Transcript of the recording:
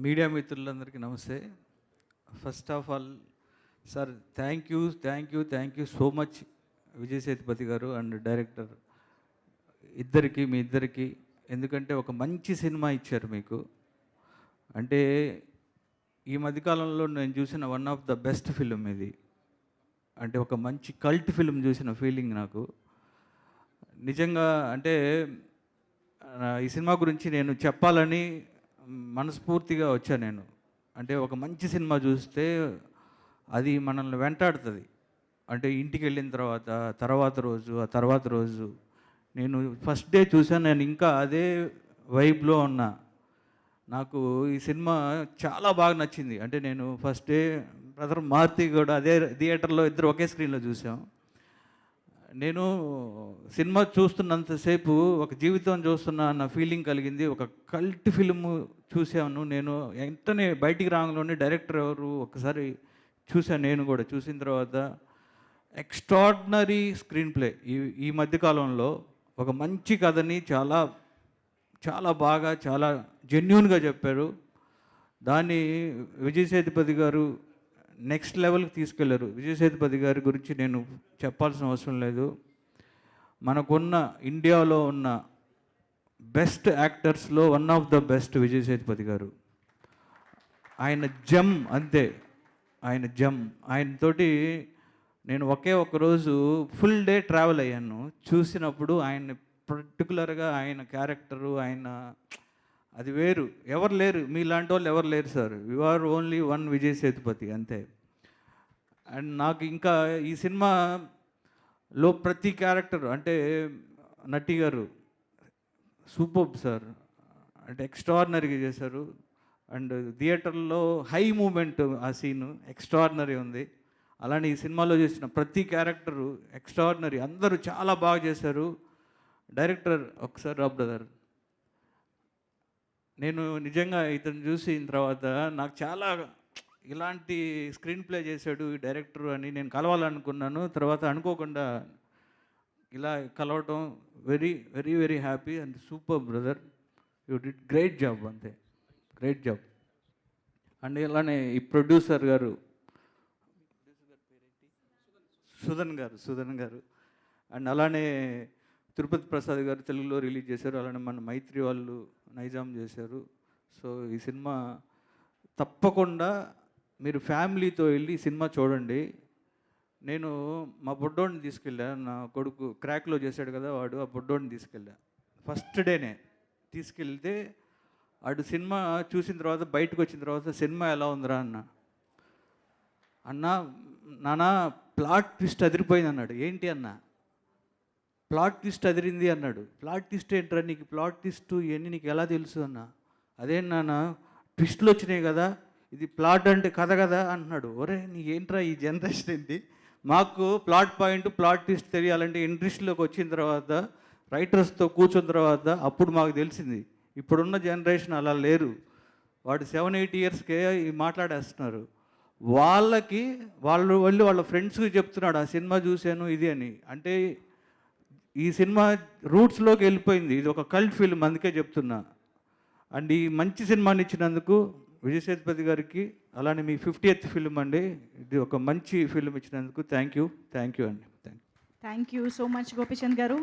Media మిత్రులందరికీ నమస్తే. First of all sir, thank you so much Vijay Sethupathi గారు అండ్ డైరెక్టర్ మీ ఇద్దరికి. ఎందుకంటే ఒక మంచి సినిమా ఇచ్చారు మీకు. అంటే ఈ మధ్యకాలంలో నేను చూసిన one of the best film ఇది. అంటే ఒక మంచి కల్ట్ ఫిలిం చూసిన ఫీలింగ్ నాకు. నిజంగా అంటే ఈ సినిమా గురించి నేను చెప్పాలని మనస్ఫూర్తిగా వచ్చాను నేను. అంటే ఒక మంచి సినిమా చూస్తే అది మనల్ని వెంటాడుతుంది. అంటే ఇంటికి వెళ్ళిన తర్వాత రోజు నేను ఫస్ట్ డే చూసాను, నేను ఇంకా అదే వైబ్లో ఉన్నా. నాకు ఈ సినిమా చాలా బాగా నచ్చింది. అంటే నేను ఫస్ట్ డే బ్రదర్ మారుతి కూడా అదే థియేటర్లో ఇద్దరు ఒకే స్క్రీన్లో చూసాం. నేను సినిమా చూస్తున్నంతసేపు ఒక జీవితం చూస్తున్నా అన్న ఫీలింగ్ కలిగింది. ఒక కల్ట్ ఫిల్మ్ చూసాను నేను. వెంటనే బయటికి రాగానే డైరెక్టర్ ఎవరు ఒకసారి చూశాను. నేను కూడా చూసిన తర్వాత ఎక్స్ట్రాడినరీ స్క్రీన్ ప్లే. ఈ మధ్యకాలంలో ఒక మంచి కథని చాలా చాలా బాగా చాలా జెన్యూన్గా చెప్పారు. దాన్ని విజయ్ సేతుపతి గారు నెక్స్ట్ లెవెల్కి తీసుకెళ్లారు. విజయ్ సేతుపతి గారి గురించి నేను చెప్పాల్సిన అవసరం లేదు. మనకున్న ఇండియాలో ఉన్న బెస్ట్ యాక్టర్స్లో one of the best Vijay Sethupathi గారు. ఆయన జమ్ అంతే, ఆయన జమ్. ఆయనతోటి నేను ఒక రోజు ఫుల్ డే ట్రావెల్ అయ్యాను. చూసినప్పుడు ఆయన పర్టికులర్గా ఆయన క్యారెక్టరు, ఆయన అది వేరు. ఎవరు లేరు, మీలాంటి వాళ్ళు ఎవరు లేరు sir. You are only one Vijay Sethupathi అంతే. అండ్ నాకు ఇంకా ఈ సినిమాలో ప్రతి క్యారెక్టర్ అంటే నటి గారు సూపర్బ్ సార్. అంటే ఎక్స్ట్రాడినరీగా చేశారు. అండ్ థియేటర్లో హై మూమెంట్, ఆ సీను ఎక్స్ట్రాడినరీ ఉంది. అలానే ఈ సినిమాలో చేసిన ప్రతి క్యారెక్టరు ఎక్స్ట్రాడినరీ. అందరూ చాలా బాగా చేశారు. డైరెక్టర్ ఒకసారి రా బ్రదర్. నేను నిజంగా ఇతను చూసిన తర్వాత నాకు చాలా ఇలాంటి స్క్రీన్ ప్లే చేశాడు ఈ డైరెక్టర్ అని నేను కలవాలనుకున్నాను. తర్వాత అనుకోకుండా ఇలా కలవటం very very very happy and super brother. You did great job అంతే, గ్రేట్ జాబ్. అండ్ ఇలానే ఈ ప్రొడ్యూసర్ గారు సుధన్ గారు అండ్ అలానే తిరుపతి ప్రసాద్ గారు తెలుగులో రిలీజ్ చేశారు. అలానే మన మైత్రి వాళ్ళు నైజాం చేశారు. సో ఈ సినిమా తప్పకుండా మీరు ఫ్యామిలీతో వెళ్ళి ఈ సినిమా చూడండి. నేను మా బొడ్డోడిని తీసుకెళ్ళా. నా కొడుకు క్రాక్లో చేశాడు కదా వాడు, ఆ బొడ్డోడిని తీసుకెళ్ళా. ఫస్ట్ డేనే తీసుకెళ్తే వాడు సినిమా చూసిన తర్వాత బయటకు వచ్చిన తర్వాత సినిమా ఎలా ఉందిరా అన్న నానా ప్లాట్ ట్విస్ట్ అదిరిపోయింది అన్నాడు. ఏంటి అన్న ప్లాట్ ట్విస్ట్ అదిరింది అన్నాడు. ప్లాట్ ట్విస్ట్ ఏంట్రా, నీకు ప్లాట్ ట్విస్ట్ ఇవన్నీ నీకు ఎలా తెలుసు అన్న. అదేం నాన్న ట్విస్టులు వచ్చినాయి కదా, ఇది ప్లాట్ అంటే కథ కదా అంటున్నాడు. ఒరే నీకేంట్రా ఈ జనరేషన్ ఏంటి, మాకు ప్లాట్ పాయింట్ ప్లాట్ ట్విస్ట్ తెలియాలంటే ఇండస్ట్రీలోకి వచ్చిన తర్వాత రైటర్స్తో కూర్చున్న తర్వాత అప్పుడు మాకు తెలిసింది. ఇప్పుడున్న జనరేషన్ అలా లేరు. వాడు 7-8 ఇయర్స్కే మాట్లాడేస్తున్నారు. వాళ్ళు వాళ్ళ ఫ్రెండ్స్కి చెప్తున్నాడు ఆ సినిమా చూశాను ఇది అని. అంటే ఈ సినిమా రూట్స్లోకి వెళ్ళిపోయింది. ఇది ఒక కల్ట్ ఫిల్మ్, అందుకే చెప్తున్నా. అండ్ ఈ మంచి సినిమాని ఇచ్చినందుకు విజయ్ సేతుపతి గారికి, అలానే మీ 50th ఫిల్మ్ అండి, ఇది ఒక మంచి ఫిల్మ్ ఇచ్చినందుకు థ్యాంక్ యూ అండి. Thank you so much Gopichand గారు.